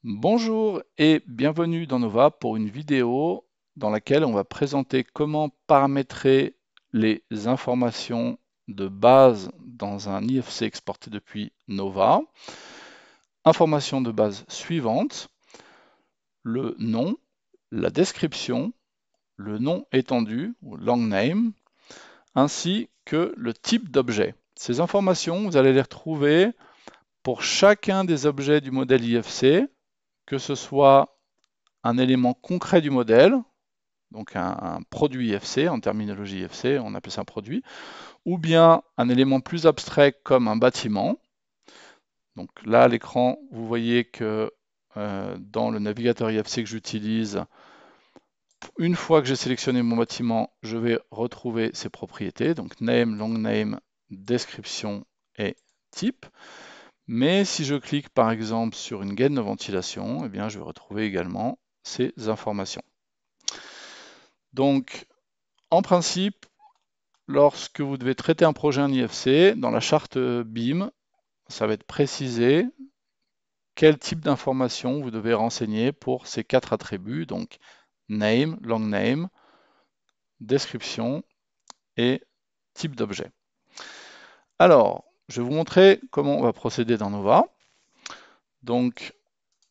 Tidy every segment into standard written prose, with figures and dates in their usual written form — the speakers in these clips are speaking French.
Bonjour et bienvenue dans Nova pour une vidéo dans laquelle on va présenter comment paramétrer les informations de base dans un IFC exporté depuis Nova. Informations de base suivantes: le nom, la description, le nom étendu ou long name, ainsi que le type d'objet. Ces informations, vous allez les retrouver pour chacun des objets du modèle IFC, que ce soit un élément concret du modèle, donc un produit IFC, en terminologie IFC, on appelle ça un produit, ou bien un élément plus abstrait comme un bâtiment. Donc là, à l'écran, vous voyez que dans le navigateur IFC que j'utilise, une fois que j'ai sélectionné mon bâtiment, je vais retrouver ses propriétés, donc name, long name, description et type. Mais si je clique par exemple sur une gaine de ventilation, eh bien, je vais retrouver également ces informations. Donc, en principe, lorsque vous devez traiter un projet en IFC, dans la charte BIM, ça va être précisé quel type d'information vous devez renseigner pour ces 4 attributs, donc name, long name, description et type d'objet. Alors, je vais vous montrer comment on va procéder dans Nova. Donc,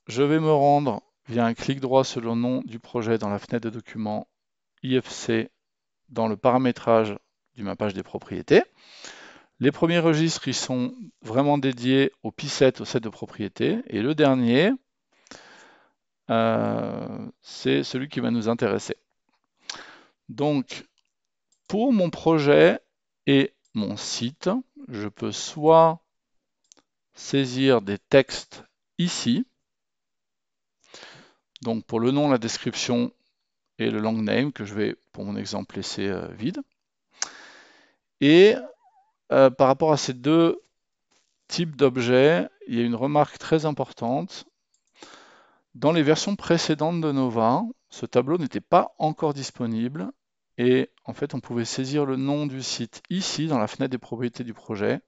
je vais me rendre via un clic droit sur le nom du projet dans la fenêtre de documents IFC dans le paramétrage du mappage des propriétés. Les premiers registres, ils sont vraiment dédiés au P7, au set de propriétés. Et le dernier, c'est celui qui va nous intéresser. Donc, pour mon projet et mon site, je peux soit saisir des textes ici, donc pour le nom, la description et le long name, que je vais, pour mon exemple, laisser vide. Et par rapport à ces deux types d'objets, il y a une remarque très importante. Dans les versions précédentes de Nova, ce tableau n'était pas encore disponible et en fait on pouvait saisir le nom du site ici dans la fenêtre des propriétés du projet,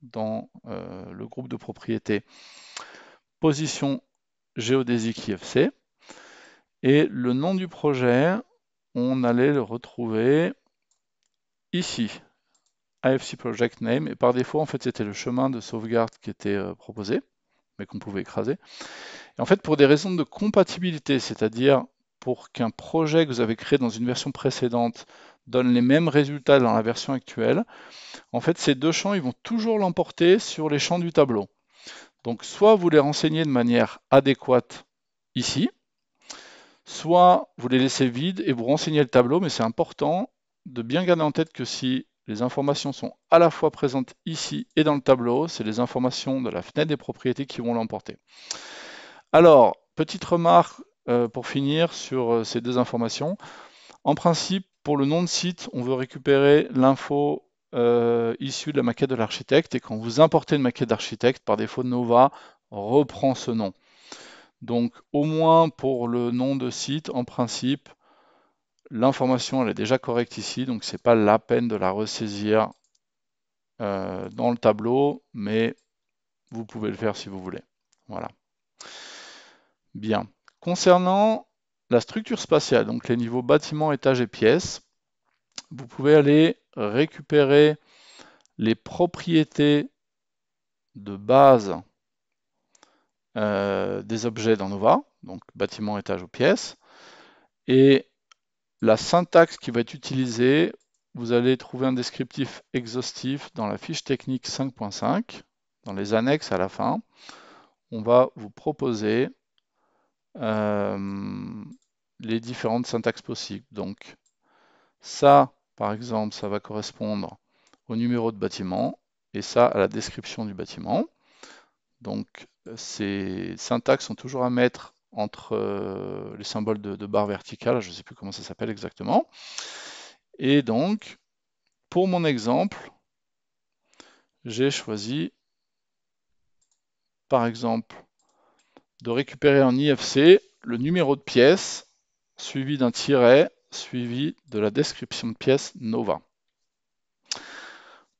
dans le groupe de propriétés position géodésique IFC, et le nom du projet, on allait le retrouver ici, AFC Project Name, et par défaut en fait c'était le chemin de sauvegarde qui était proposé, mais qu'on pouvait écraser. Et en fait, pour des raisons de compatibilité, c'est-à-dire pour qu'un projet que vous avez créé dans une version précédente donne les mêmes résultats dans la version actuelle, en fait, ces deux champs, ils vont toujours l'emporter sur les champs du tableau. Donc, soit vous les renseignez de manière adéquate ici, soit vous les laissez vides et vous renseignez le tableau, mais c'est important de bien garder en tête que si les informations sont à la fois présentes ici et dans le tableau, c'est les informations de la fenêtre des propriétés qui vont l'emporter. Alors, petite remarque pour finir sur ces deux informations. En principe, pour le nom de site, on veut récupérer l'info issue de la maquette de l'architecte, et quand vous importez une maquette d'architecte, par défaut Nova reprend ce nom. Donc au moins pour le nom de site, en principe, l'information elle est déjà correcte ici, donc c'est pas la peine de la ressaisir dans le tableau, mais vous pouvez le faire si vous voulez. Voilà. Bien. Concernant la structure spatiale, donc les niveaux bâtiment, étage et pièces, vous pouvez aller récupérer les propriétés de base des objets dans Nova, donc bâtiment, étage ou pièces, et la syntaxe qui va être utilisée, vous allez trouver un descriptif exhaustif dans la fiche technique 5.5, dans les annexes à la fin. On va vous proposer les différentes syntaxes possibles. Donc ça, par exemple, ça va correspondre au numéro de bâtiment et ça à la description du bâtiment. Donc ces syntaxes sont toujours à mettre entre les symboles de barre verticale, je ne sais plus comment ça s'appelle exactement. Et donc, pour mon exemple, j'ai choisi, par exemple, de récupérer en IFC le numéro de pièce suivi d'un tiret suivi de la description de pièce Nova.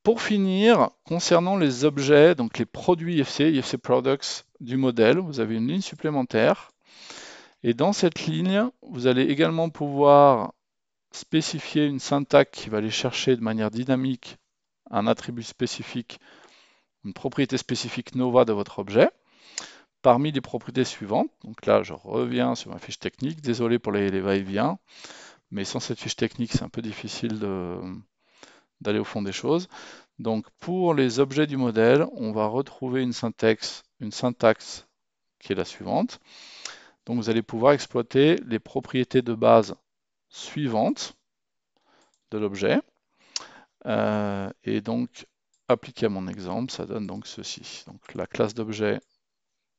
Pour finir, concernant les objets, donc les produits IFC Products du modèle, vous avez une ligne supplémentaire. Et dans cette ligne, vous allez également pouvoir spécifier une syntaxe qui va aller chercher de manière dynamique un attribut spécifique, une propriété spécifique Nova de votre objet, parmi les propriétés suivantes. Donc là, je reviens sur ma fiche technique. Désolé pour les va-et-vient, mais sans cette fiche technique, c'est un peu difficile d'aller au fond des choses. Donc pour les objets du modèle, on va retrouver une syntaxe qui est la suivante. Donc vous allez pouvoir exploiter les propriétés de base suivantes de l'objet. Et donc appliqué à mon exemple, ça donne donc ceci. Donc la classe d'objet,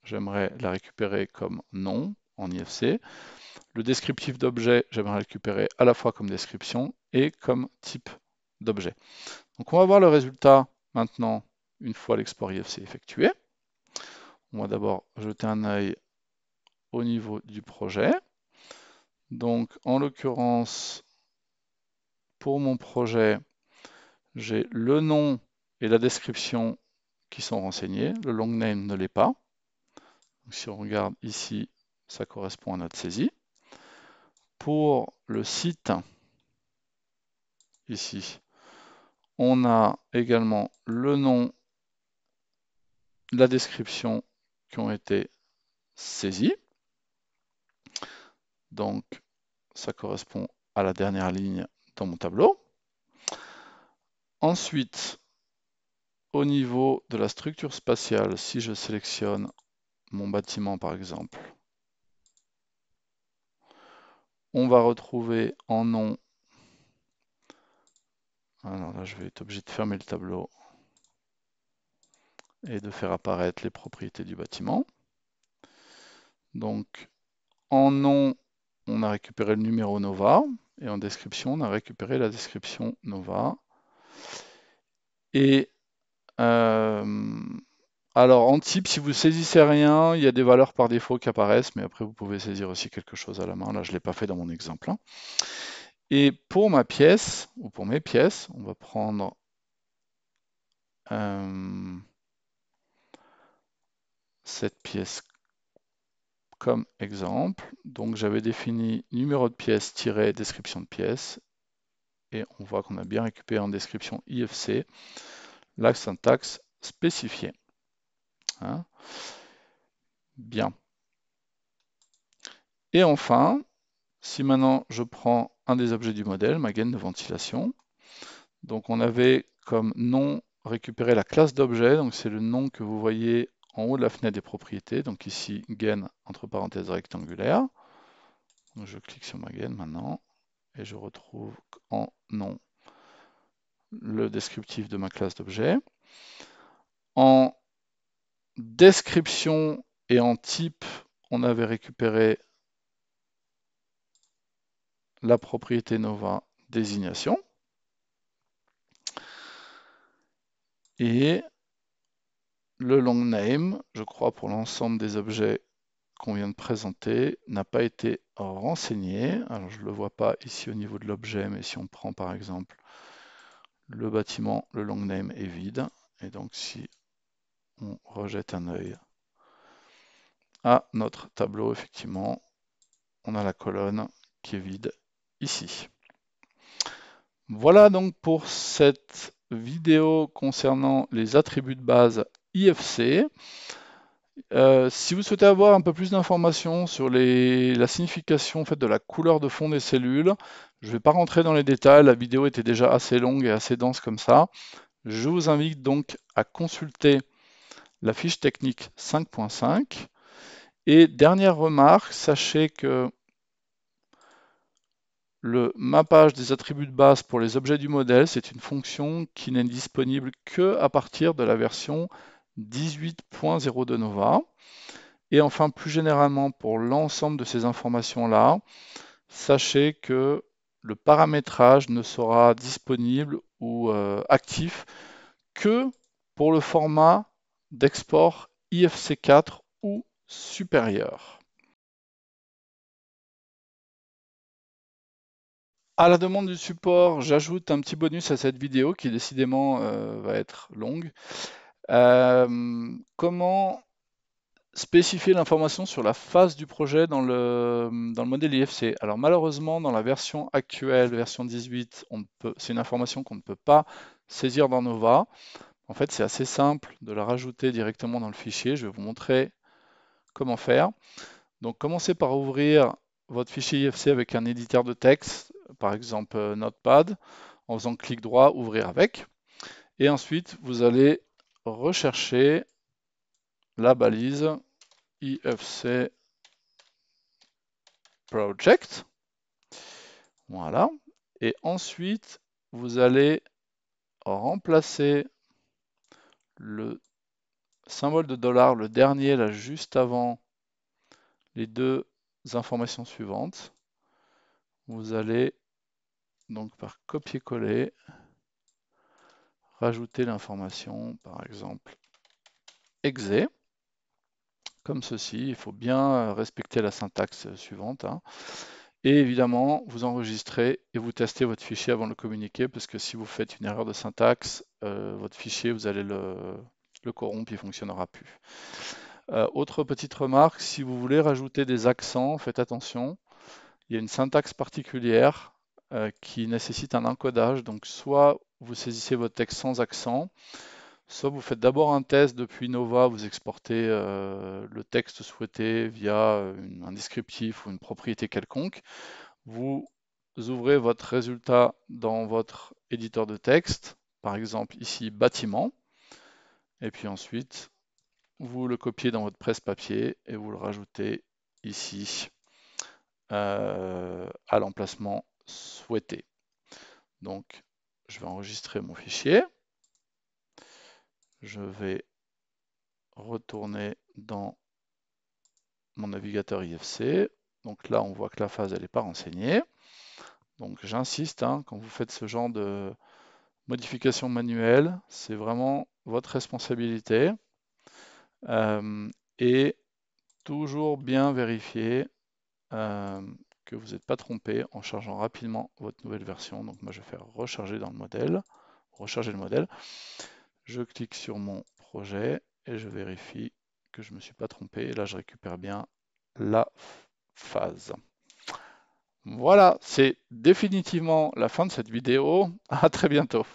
j'aimerais la récupérer comme nom en IFC. Le descriptif d'objet, j'aimerais récupérer à la fois comme description et comme type d'objet. Donc on va voir le résultat maintenant une fois l'export IFC effectué. On va d'abord jeter un œil au niveau du projet. Donc en l'occurrence, pour mon projet, j'ai le nom et la description qui sont renseignés. Le long name ne l'est pas. Donc, si on regarde ici, ça correspond à notre saisie. Pour le site, ici, on a également le nom, la description qui ont été saisis. Donc, ça correspond à la dernière ligne dans mon tableau. Ensuite, au niveau de la structure spatiale, si je sélectionne mon bâtiment par exemple, on va retrouver en nom, alors là je vais être obligé de fermer le tableau et de faire apparaître les propriétés du bâtiment. Donc en nom, on a récupéré le numéro Nova et en description, on a récupéré la description Nova. Et alors en type, si vous saisissez rien, il y a des valeurs par défaut qui apparaissent, mais après vous pouvez saisir aussi quelque chose à la main. Là, je ne l'ai pas fait dans mon exemple. Et pour ma pièce, ou pour mes pièces, on va prendre cette pièce comme exemple. Donc j'avais défini numéro de pièce tiré description de pièce. Et on voit qu'on a bien récupéré en description IFC la syntaxe spécifiée. Hein? Bien. Et enfin, si maintenant je prends un des objets du modèle, ma gaine de ventilation, donc on avait comme nom récupéré la classe d'objet, donc c'est le nom que vous voyez en haut de la fenêtre des propriétés, donc ici gaine entre parenthèses rectangulaire. Donc je clique sur ma gaine maintenant et je retrouve en nom le descriptif de ma classe d'objet. En description et en type, on avait récupéré la propriété Nova désignation. Et le long name, je crois pour l'ensemble des objets qu'on vient de présenter, n'a pas été renseigné. Alors je ne le vois pas ici au niveau de l'objet, mais si on prend par exemple le bâtiment, le long name est vide. Et donc si on rejette un œil à notre tableau, effectivement, on a la colonne qui est vide ici. Voilà donc pour cette vidéo concernant les attributs de base IFC. Si vous souhaitez avoir un peu plus d'informations sur la signification en fait, de la couleur de fond des cellules, je ne vais pas rentrer dans les détails, la vidéo était déjà assez longue et assez dense comme ça. Je vous invite donc à consulter la fiche technique 5.5. Et dernière remarque, sachez que le mappage des attributs de base pour les objets du modèle, c'est une fonction qui n'est disponible que à partir de la version 18.0 de Nova. Et enfin, plus généralement, pour l'ensemble de ces informations-là, sachez que le paramétrage ne sera disponible ou actif que pour le format d'export IFC4 ou supérieur. À la demande du support, j'ajoute un petit bonus à cette vidéo qui décidément va être longue. Comment spécifier l'information sur la phase du projet dans le modèle IFC? Alors malheureusement, dans la version actuelle, version 18, c'est une information qu'on ne peut pas saisir dans Nova. En fait, c'est assez simple de la rajouter directement dans le fichier. Je vais vous montrer comment faire. Donc commencez par ouvrir votre fichier IFC avec un éditeur de texte, par exemple Notepad, en faisant clic droit, ouvrir avec. Et ensuite, vous allez rechercher la balise IFC Project. Voilà. Et ensuite, vous allez remplacer le symbole de dollar, le dernier là juste avant les deux informations suivantes. Vous allez donc par copier-coller rajouter l'information, par exemple exe, comme ceci. Il faut bien respecter la syntaxe suivante, hein. Et évidemment, vous enregistrez et vous testez votre fichier avant de le communiquer, parce que si vous faites une erreur de syntaxe, votre fichier, vous allez le corrompre, il ne fonctionnera plus. Autre petite remarque, si vous voulez rajouter des accents, faites attention. Il y a une syntaxe particulière qui nécessite un encodage. Donc soit vous saisissez votre texte sans accent, soit vous faites d'abord un test depuis Nova, vous exportez le texte souhaité via un descriptif ou une propriété quelconque. Vous ouvrez votre résultat dans votre éditeur de texte, par exemple ici bâtiment, et puis ensuite vous le copiez dans votre presse-papier et vous le rajoutez ici à l'emplacement souhaité. Donc je vais enregistrer mon fichier, je vais retourner dans mon navigateur IFC. Donc là, on voit que la phase, elle n'est pas renseignée. Donc j'insiste, hein, quand vous faites ce genre de modification manuelle, c'est vraiment votre responsabilité. Et toujours bien vérifier que vous n'êtes pas trompé en chargeant rapidement votre nouvelle version. Donc moi, je vais faire recharger dans le modèle, recharger le modèle. Je clique sur mon projet et je vérifie que je ne me suis pas trompé. Et là, je récupère bien la phase. Voilà, c'est définitivement la fin de cette vidéo. À très bientôt.